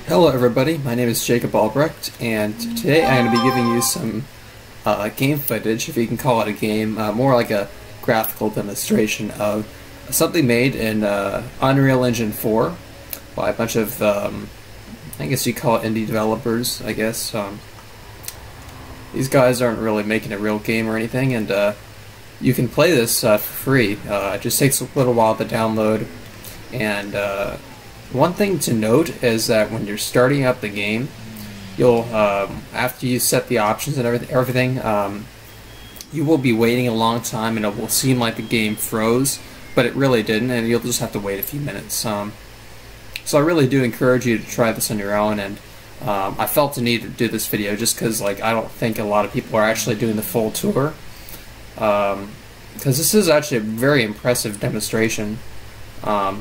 Hello everybody, my name is Jacob Albrecht, and today I'm going to be giving you some game footage, if you can call it a game, more like a graphical demonstration of something made in Unreal Engine 4 by a bunch of, I guess you call it indie developers, I guess. These guys aren't really making a real game or anything, and you can play this for free. It just takes a little while to download, and one thing to note is that when you're starting up the game, you'll after you set the options and everything, you will be waiting a long time, and it will seem like the game froze, but it really didn't, and you'll just have to wait a few minutes. So I really do encourage you to try this on your own, and I felt the need to do this video just because, like, I don't think a lot of people are actually doing the full tour, because this is actually a very impressive demonstration.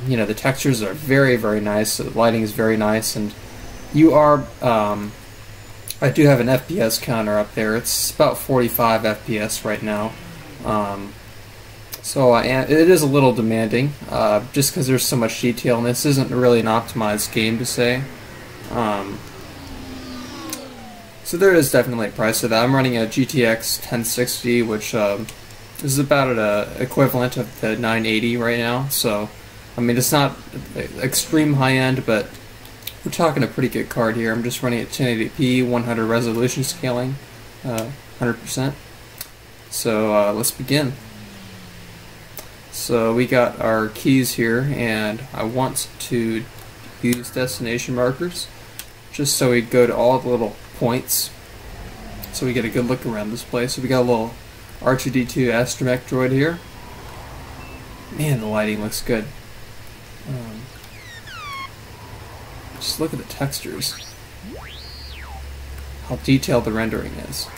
You know, the textures are very, very nice, the lighting is very nice, and you are, I do have an FPS counter up there. It's about 45 FPS right now. It is a little demanding, just because there's so much detail, and this isn't really an optimized game to say. So there is definitely a price to that. I'm running a GTX 1060, which is about an equivalent of the 980 right now, so I mean, it's not extreme high-end, but we're talking a pretty good card here. I'm just running at 1080p, 100 resolution scaling, 100%. So let's begin. So we got our keys here, and I want to use destination markers, just so we go to all the little points, so we get a good look around this place. So we got a little R2-D2 astromech droid here. Man, the lighting looks good. Just look at the textures, how detailed the rendering is.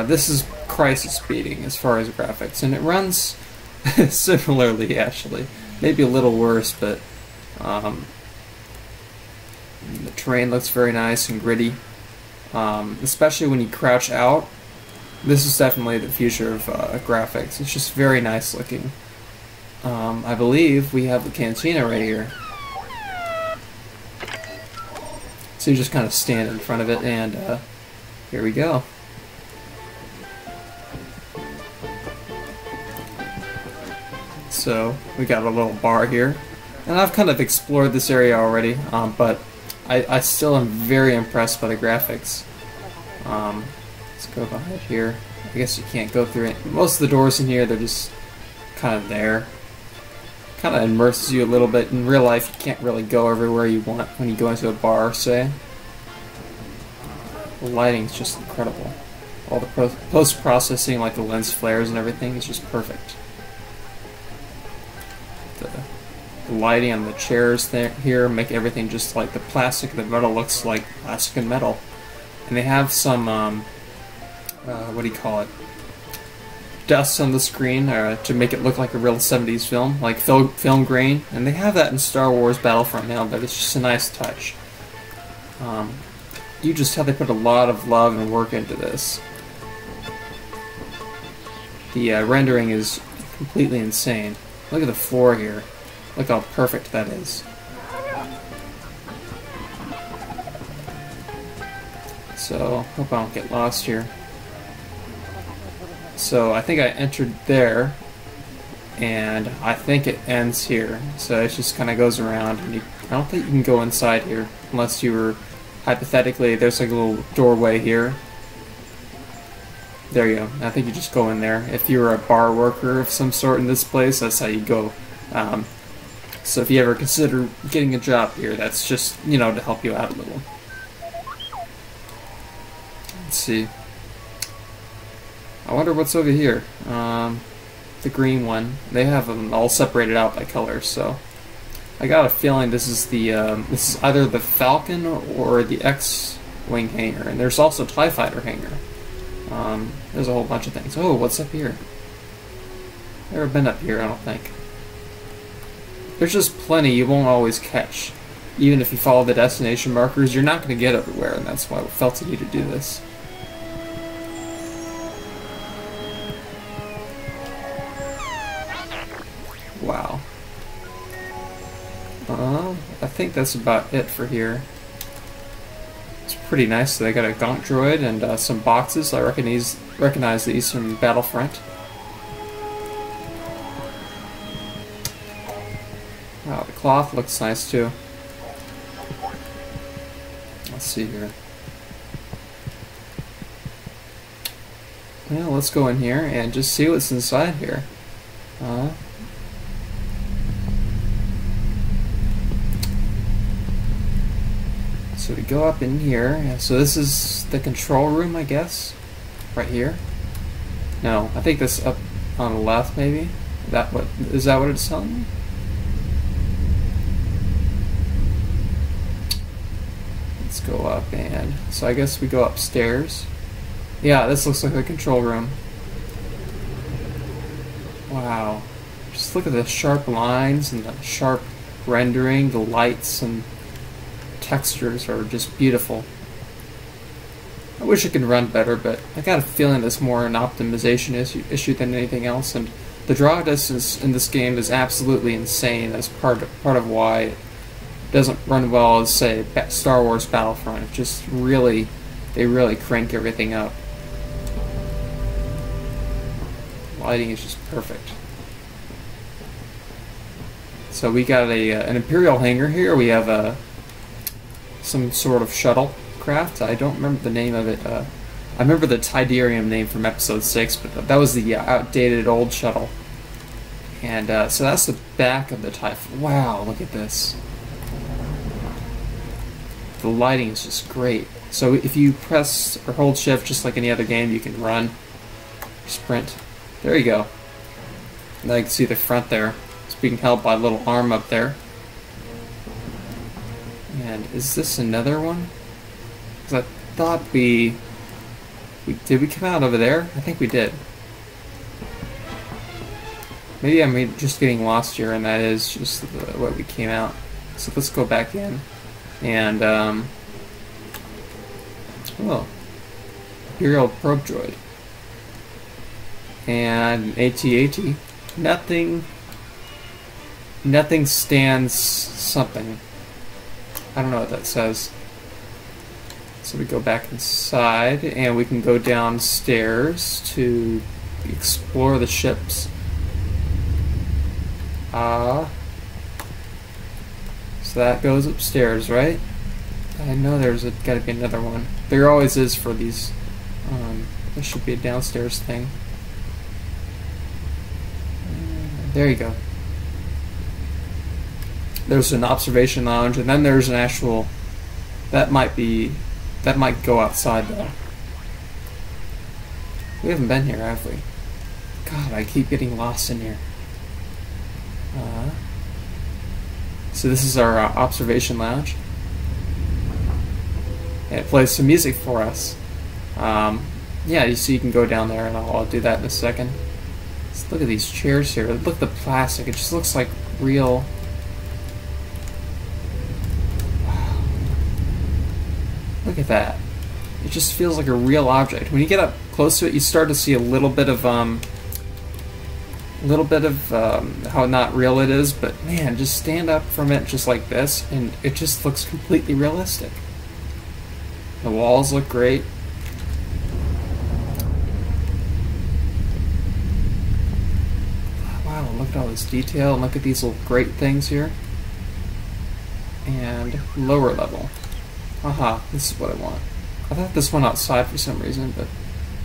This is crisis beating as far as graphics, and it runs similarly, actually. Maybe a little worse, but the terrain looks very nice and gritty, especially when you crouch out. This is definitely the future of graphics. It's just very nice looking. I believe we have the cantina right here. So you just kind of stand in front of it, and here we go. So we got a little bar here, and I've kind of explored this area already, but I still am very impressed by the graphics. Let's go behind here. I guess you can't go through it. Most of the doors in here, they're just kind of there. Kind of immerses you a little bit. In real life, you can't really go everywhere you want when you go into a bar, say. The lighting's just incredible. All the post-processing, like the lens flares and everything, is just perfect. The lighting on the chairs here make everything just like the plastic and the metal looks like plastic and metal. And they have some, what do you call it? Dust on the screen to make it look like a real 70s film, like film grain, and they have that in Star Wars Battlefront now, but it's just a nice touch. You just how they put a lot of love and work into this. The rendering is completely insane. Look at the floor here. Look how perfect that is. So, hope I don't get lost here. So I think I entered there, and I think it ends here. So it just kind of goes around, and I don't think you can go inside here unless you were, hypothetically, there's like a little doorway here. There you go. I think you just go in there. If you're a bar worker of some sort in this place, that's how you go. So if you ever consider getting a job here, that's just, you know, to help you out a little. Let's see. I wonder what's over here. The green one. They have them all separated out by color, so I got a feeling this is the this is either the Falcon or the X-wing hangar, and there's also TIE Fighter hangar. There's a whole bunch of things. Oh, what's up here? Never been up here, I don't think. There's just plenty you won't always catch. Even if you follow the destination markers, you're not going to get everywhere, and that's why we felt the need to do this. Wow. I think that's about it for here. It's pretty nice. They got a Gonk droid and some boxes. I recognize these from Battlefront. Wow, the cloth looks nice too. Let's see here. Well, let's go in here and just see what's inside here. So we go up in here. So this is the control room, I guess, right here. No, I think this up on the left, maybe. Is that what it's telling me? Let's go up, and so I guess we go upstairs. Yeah, this looks like the control room. Wow. Just look at the sharp lines and the sharp rendering, the lights and textures are just beautiful. I wish it could run better, but I got a feeling it's more an optimization issue than anything else, and the draw distance in this game is absolutely insane. That's part of why it doesn't run well as, say, Star Wars Battlefront. It just really, they really crank everything up. Lighting is just perfect. So we got an Imperial hangar here. We have some sort of shuttle craft. I don't remember the name of it. I remember the Tidarium name from Episode 6, but that was the outdated old shuttle. And so that's the back of the TIE. Wow, look at this. The lighting is just great. So if you press or hold shift just like any other game, you can run, sprint. There you go. Now you can see the front there. It's being held by a little arm up there. And is this another one? Because I thought did we come out over there? I think we did. Maybe I'm just getting lost here, and that is just the way we came out. So let's go back in. And, oh, Imperial probe droid. And AT-AT. Nothing stands something. I don't know what that says. So we go back inside, and we can go downstairs to explore the ships. So that goes upstairs, right? I know there's got to be another one. There always is for these. There should be a downstairs thing. There you go. There's an observation lounge, and then there's an actual. That might go outside though. We haven't been here, have we? God, I keep getting lost in here. So this is our observation lounge. And it plays some music for us. Yeah, you see, you can go down there, and I'll do that in a second. Let's look at these chairs here. Look at the plastic. It just looks like real. Wow. Look at that. It just feels like a real object. When you get up close to it, you start to see a little bit of how not real it is, but man, just stand up from it just like this, and it just looks completely realistic. The walls look great. Wow, look at all this detail, and look at these little great things here. And lower level. Aha, this is what I want. I thought this went outside for some reason, but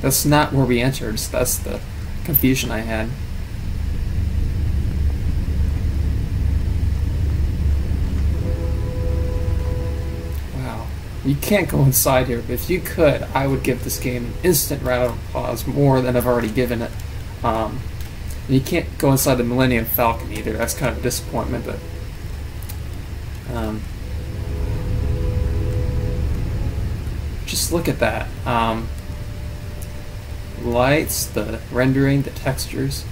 that's not where we entered, so that's the confusion I had. You can't go inside here, but if you could, I would give this game an instant round of applause, more than I've already given it. And you can't go inside the Millennium Falcon either. That's kind of a disappointment, but just look at that. Lights, the rendering, the textures.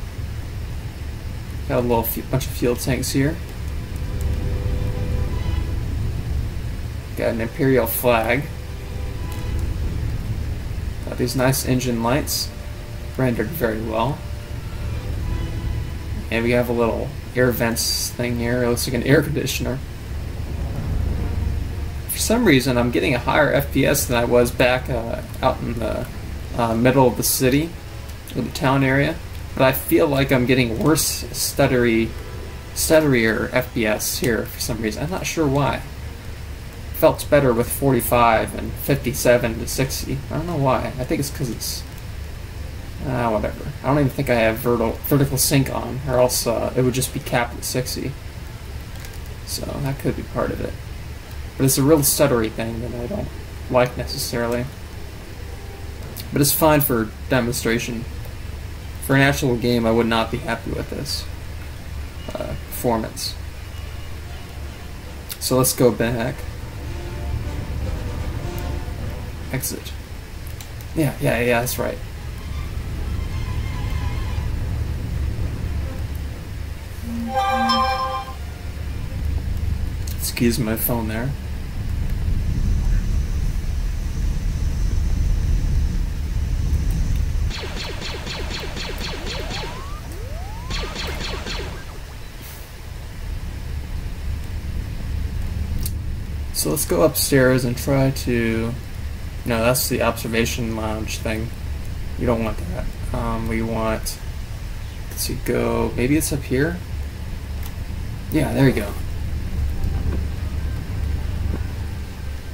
Got a little bunch of fuel tanks here. Got an Imperial flag. Got these nice engine lights, rendered very well. And we have a little air vents thing here. It looks like an air conditioner. For some reason, I'm getting a higher FPS than I was back out in the middle of the city, or the town area. But I feel like I'm getting worse stutterier FPS here for some reason. I'm not sure why. Felt better with 45 and 57 to 60. I don't know why. I think it's because it's whatever. I don't even think I have vertical sync on, or else it would just be capped at 60. So that could be part of it. But it's a real stuttery thing that I don't like necessarily. But it's fine for demonstration. For an actual game, I would not be happy with this performance. So let's go back. Exit. Yeah, that's right. Excuse my phone there. So let's go upstairs and try to... No, that's the observation lounge thing. You don't want that. We want to go... Maybe it's up here? Yeah, there you go.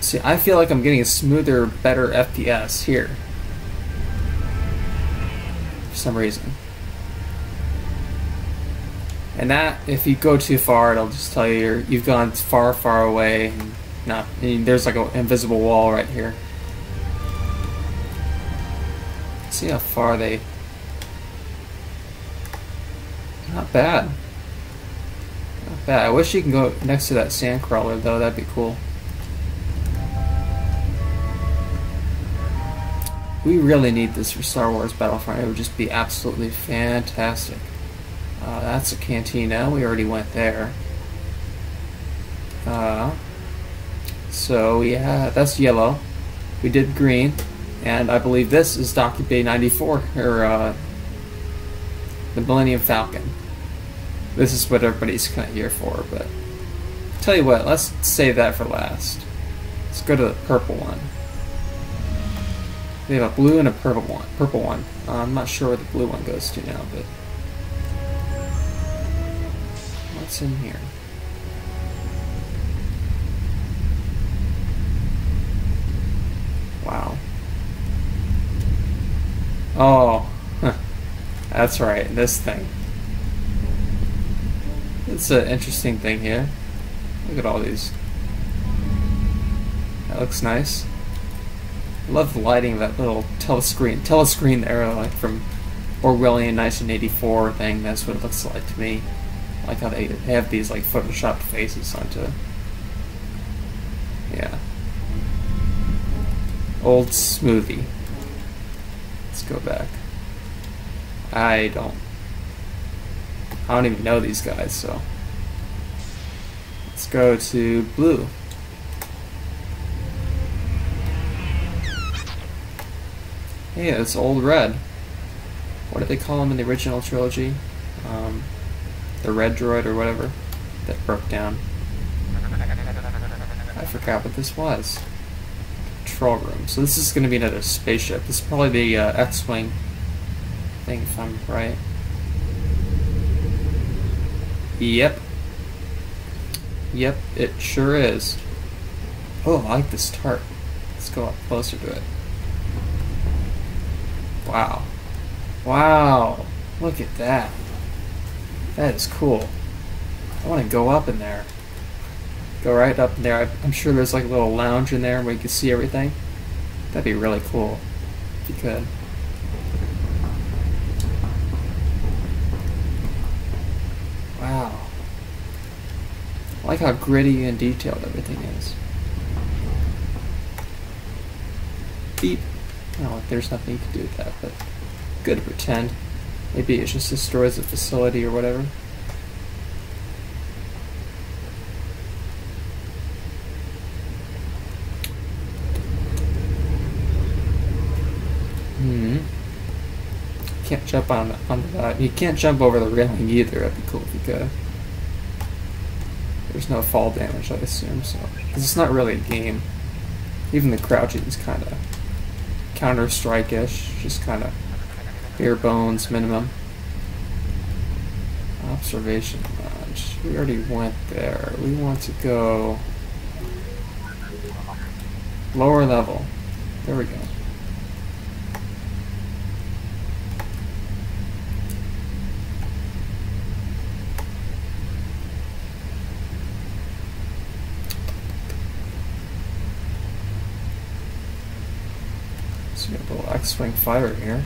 See, I feel like I'm getting a smoother, better FPS here. For some reason. And that, if you go too far, it'll just tell you you've gone far, far away. And there's like an invisible wall right here. See how far they... Not bad. Not bad. I wish you can go next to that sandcrawler though, that'd be cool. We really need this for Star Wars Battlefront. It would just be absolutely fantastic. That's a cantina. We already went there. So yeah, that's yellow. We did green. And I believe this is Docking Bay 94, or the Millennium Falcon. This is what everybody's kind of here for, but tell you what, let's save that for last. Let's go to the purple one. We have a blue and a purple one. I'm not sure where the blue one goes to now, but what's in here? Wow. Oh, that's right, this thing. It's an interesting thing here. Look at all these. That looks nice. I love the lighting of that little telescreen there, like from Orwellian 1984 thing. That's what it looks like to me. I like how they have these like photoshopped faces onto. Yeah. Old smoothie. Let's go back. I don't even know these guys, so let's go to blue. Hey, it's Old Red. What did they call him in the original trilogy? The Red Droid or whatever that broke down. I forgot what this was. Control room. So this is going to be another spaceship. This is probably the X-Wing thing, if I'm right. Yep. Yep, it sure is. Oh, I like this tart. Let's go up closer to it. Wow. Wow. Look at that. That is cool. I want to go up in there. Go right up in there. I'm sure there's like a little lounge in there where you can see everything. That'd be really cool if you could. Wow. I like how gritty and detailed everything is. Beep. Oh, there's nothing you can do with that, but good to pretend. Maybe it just destroys the facility or whatever. Can't jump onto that. You can't jump over the railing either. That'd be cool if you could. There's no fall damage, I assume, so. Because it's not really a game. Even the crouching is kind of Counter-Strike-ish, just kind of bare bones minimum. Observation Lodge. We already went there. We want to go lower level. There we go. So we have a little X-Wing fighter here.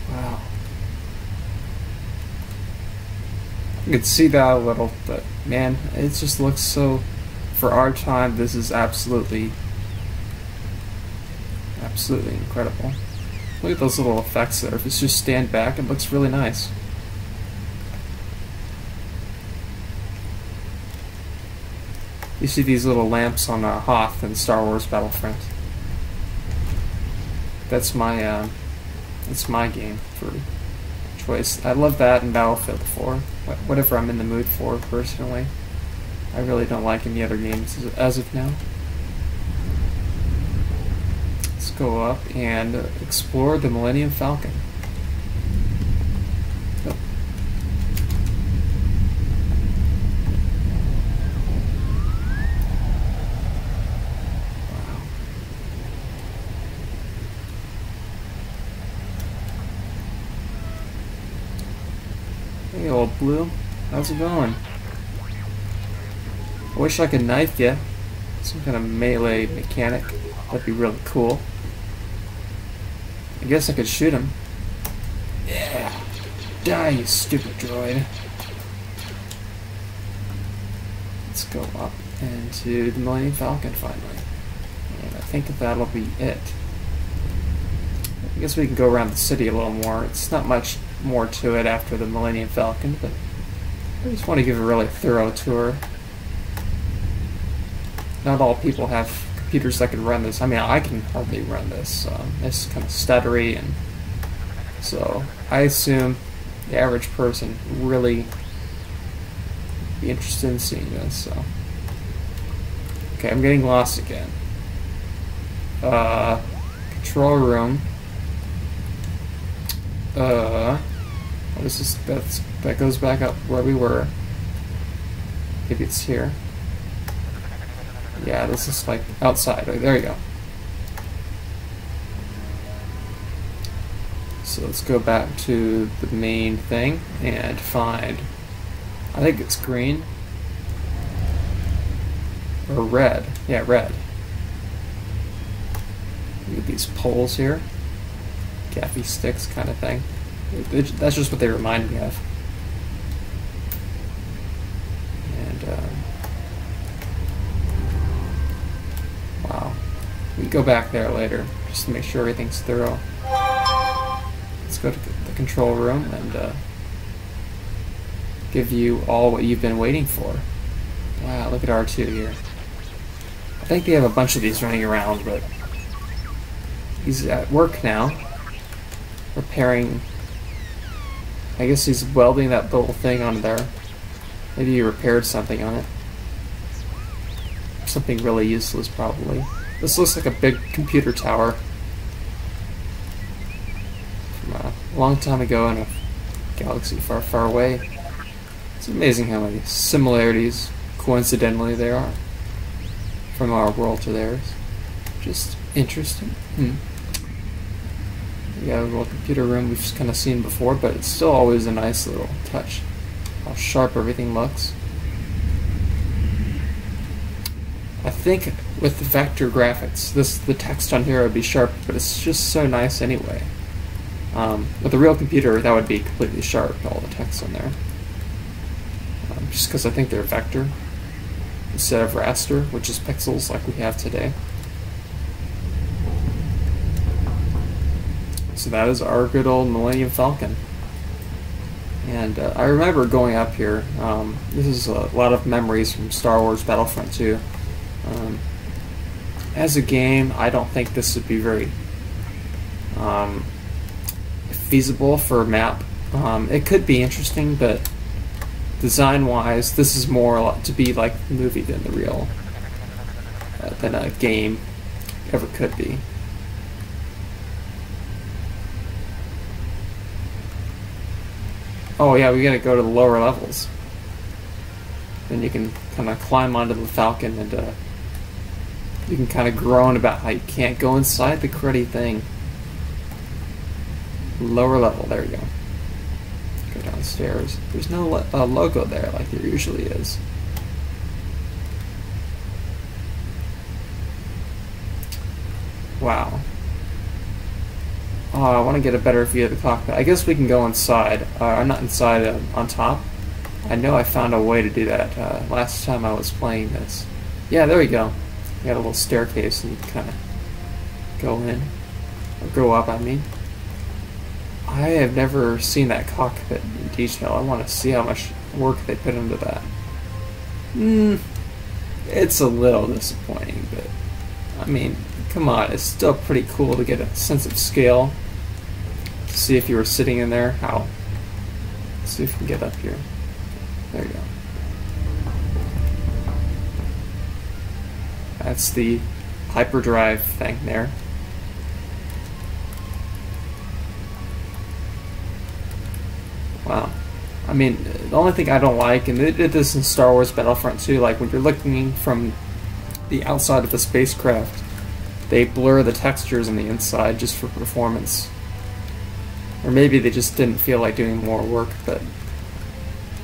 Wow. You can see that a little, but man, it just looks so, for our time, this is absolutely incredible. Look at those little effects there. If it's just stand back, it looks really nice. You see these little lamps on Hoth in Star Wars Battlefront. That's my game for choice. I love that in Battlefield 4. Whatever I'm in the mood for, personally. I really don't like any other games as of now. Let's go up and explore the Millennium Falcon. Oh. Hey, old Blue. How's it going? I wish I could knife you. Some kind of melee mechanic. That'd be really cool. I guess I could shoot him. Yeah. Die, you stupid droid. Let's go up into the Millennium Falcon finally. And I think that'll be it. I guess we can go around the city a little more. It's not much more to it after the Millennium Falcon, but I just want to give a really thorough tour. Not all people have computers that can run this. I mean, I can hardly run this. It's kind of stuttery, and so I assume the average person really be interested in seeing this. So, okay, I'm getting lost again. Control room. What is this? That goes back up where we were. Maybe it's here. Yeah, this is like outside. Right, there you go. So let's go back to the main thing and find, I think it's green or red. Yeah, red. Look at these poles here. Gaffy sticks kind of thing. That's just what they remind me of. And wow, we can go back there later just to make sure everything's thorough. Let's go to the control room and give you all what you've been waiting for. Wow, look at R2 here. I think they have a bunch of these running around, but he's at work now, repairing. I guess he's welding that little thing on there. Maybe he repaired something on it. Something really useless, probably. This looks like a big computer tower from a long time ago in a galaxy far, far away. It's amazing how many similarities, coincidentally, there are from our world to theirs. Just interesting. Yeah, a little computer room we've just kind of seen before, but it's still always a nice little touch. How sharp everything looks. I think with the vector graphics, the text on here would be sharp, but it's just so nice anyway. With a real computer, that would be completely sharp, all the text on there. Just because I think they're vector instead of raster, which is pixels like we have today. So that is our good old Millennium Falcon. And I remember going up here. This is a lot of memories from Star Wars Battlefront 2. As a game, I don't think this would be very feasible for a map. It could be interesting, but design-wise, this is more to be like the movie than the real, than a game ever could be. Oh yeah, we gotta go to the lower levels. Then you can kind of climb onto the Falcon and you can kind of groan about how you can't go inside the cruddy thing. Lower level, there we go. Go downstairs. There's no logo there like there usually is. Wow. Oh, I want to get a better view of the cockpit. I guess we can go inside. Not inside, on top. I know I found a way to do that last time I was playing this. Yeah, there we go. You got a little staircase and you can kind of go in. Or go up, I mean. I have never seen that cockpit in detail. I want to see how much work they put into that. It's a little disappointing, but I mean, come on, it's still pretty cool to get a sense of scale. To see if you were sitting in there, how. Let's see if we can get up here. There you go. That's the hyperdrive thing there. Wow. I mean, the only thing I don't like, and they did this in Star Wars Battlefront 2, like when you're looking from the outside of the spacecraft, they blur the textures on the inside just for performance. Or maybe they just didn't feel like doing more work, but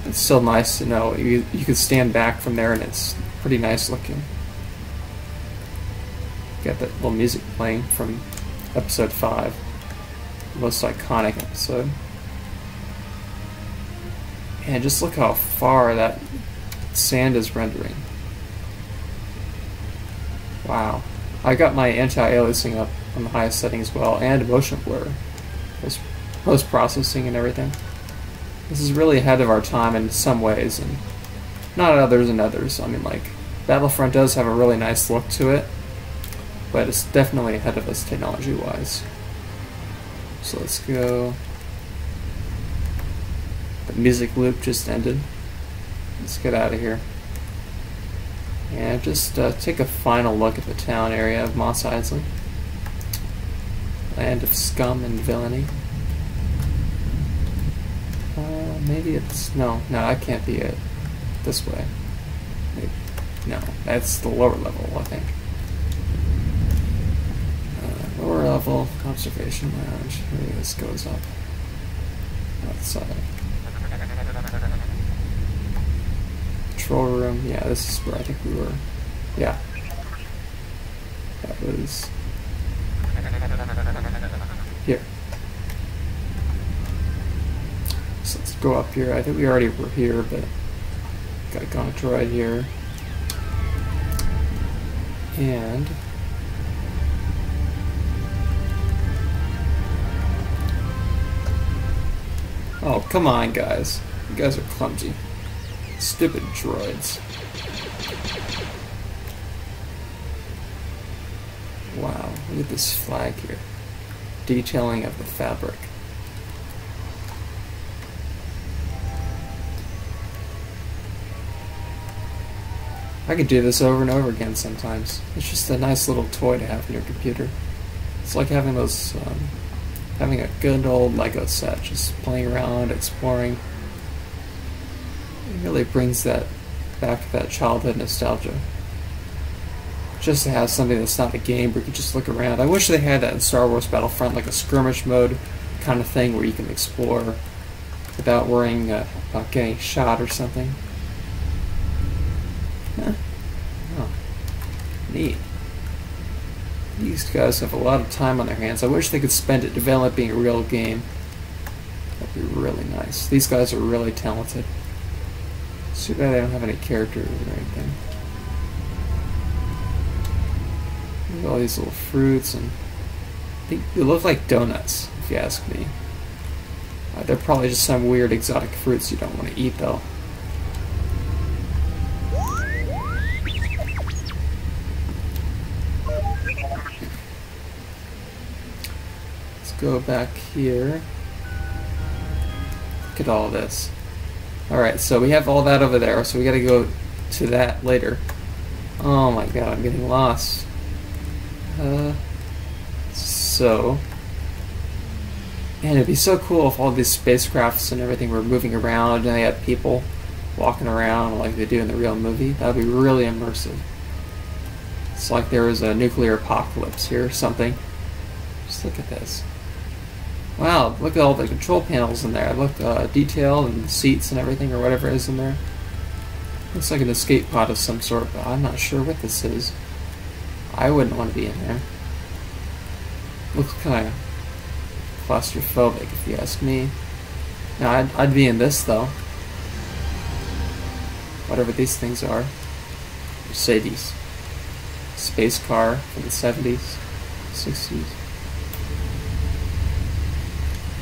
it's still nice to know. You can stand back from there and it's pretty nice looking. Got that little music playing from episode 5. The most iconic episode. And just look how far that sand is rendering. Wow. I got my anti-aliasing up on the highest setting as well, and motion blur. Post-processing and everything. This is really ahead of our time in some ways, and not others and others. I mean, like, Battlefront does have a really nice look to it, but it's definitely ahead of us technology-wise. So let's go. The music loop just ended. Let's get out of here. And just take a final look at the town area of Mos Eisley. Land of scum and villainy. Maybe it's... No, that can't be it. This way. Maybe, no, that's the lower level, I think. Lower level, observation lounge. Maybe this goes up. Outside. Control room. Yeah, this is where I think we were. Yeah. That was... here. So let's go up here. I think we already were here, but got a contour right here. And oh, come on, guys. You guys are clumsy. Stupid droids. Wow, look at this flag here. Detailing of the fabric. I could do this over and over again sometimes. It's just a nice little toy to have in your computer. It's like having those, having a good old Lego set, just playing around, exploring. It really brings that back, that childhood nostalgia. Just to have something that's not a game where you can just look around. I wish they had that in Star Wars Battlefront, like a skirmish mode kind of thing where you can explore without worrying about getting shot or something. Huh. Oh, neat. These guys have a lot of time on their hands. I wish they could spend it developing a real game. That'd be really nice. These guys are really talented. It's too bad they don't have any characters or anything. Look at all these little fruits, and they look like donuts, if you ask me. They're probably just some weird exotic fruits you don't want to eat, though. Let's go back here. Look at all this. Alright, so we have all that over there, so we gotta go to that later. Oh my god, I'm getting lost. So... Man, it'd be so cool if all these spacecrafts and everything were moving around and they had people walking around like they do in the real movie. That would be really immersive. It's like there was a nuclear apocalypse here or something. Just look at this. Wow, look at all the control panels in there. Look, detail and seats and everything or whatever is in there. Looks like an escape pod of some sort, but I'm not sure what this is. I wouldn't want to be in there. Looks kind of claustrophobic if you ask me. Now, I'd be in this though. Whatever these things are. Mercedes. Space car from the 70s, 60s.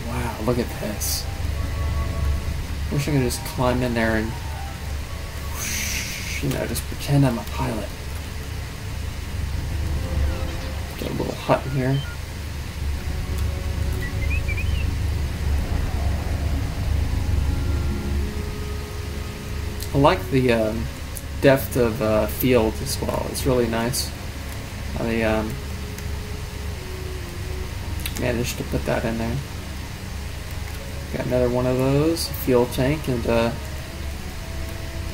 Wow, look at this. Wish I could just climb in there and, whoosh, you know, just pretend I'm a pilot. Get a little hut in here. I like the depth of field as well. It's really nice. They managed to put that in there. Got another one of those, fuel tank, and I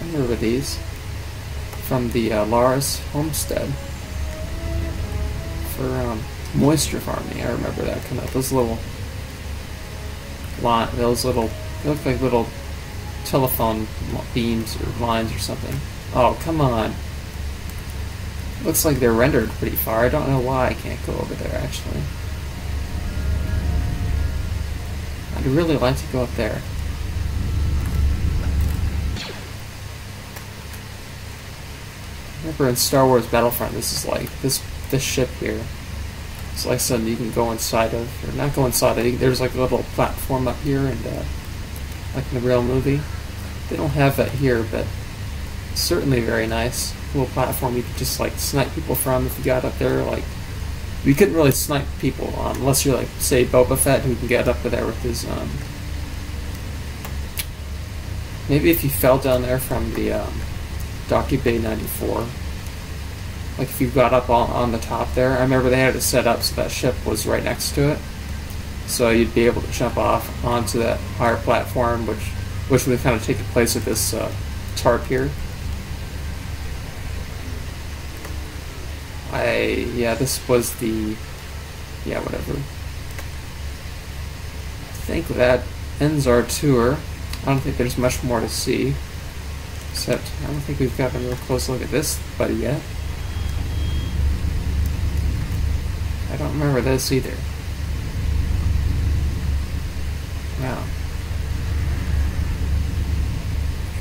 remember these from the Lars homestead for moisture farming. I remember that kind of those little they look like little telephone beams or lines or something. Oh, come on. Looks like they're rendered pretty far. I don't know why I can't go over there, actually. I'd really like to go up there. Remember in Star Wars Battlefront, this is like, this ship here. It's like something you can go inside of, or not go inside of. There's like a little platform up here, and like in the real movie. They don't have that here, but it's certainly very nice. A little platform you could just like snipe people from if you got up there. Like, you couldn't really snipe people unless you're like, say, Boba Fett, who can get up there with his maybe if you fell down there from the Docky Bay 94. Like if you got up on the top there. I remember they had it set up so that ship was right next to it. So you'd be able to jump off onto that higher platform, which would kind of take the place of this tarp here. Yeah, this was the, yeah, whatever. I think that ends our tour. I don't think there's much more to see. Except, I don't think we've gotten a real close look at this buddy yet. I don't remember this either. Wow.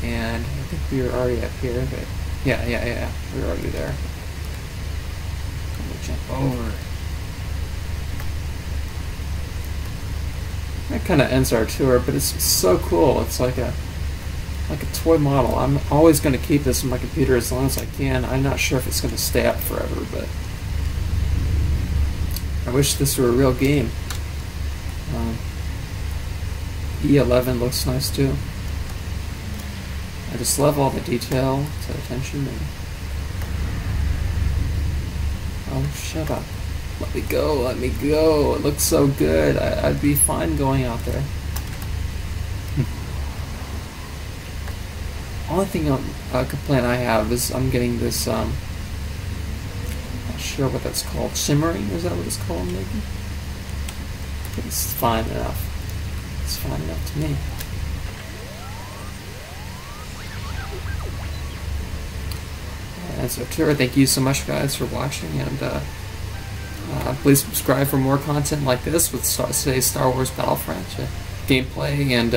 And I think we were already up here, but yeah, we were already there. We'll jump over. That kind of ends our tour, but it's so cool. It's like a toy model. I'm always going to keep this in my computer as long as I can. I'm not sure if it's going to stay up forever, but I wish this were a real game. E11 looks nice too. I just love all the detail, to attention, and oh, shut up. Let me go, let me go. It looks so good. I'd be fine going out there. Only thing complaint I have is I'm getting this, not sure what that's called. Shimmering? Is that what it's called, maybe? It's fine enough. It's fine enough to me. And so, tour, thank you so much, guys, for watching, and please subscribe for more content like this with today's Star Wars Battlefront gameplay and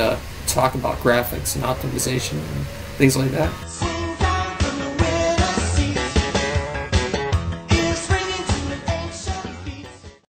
talk about graphics and optimization and things like that.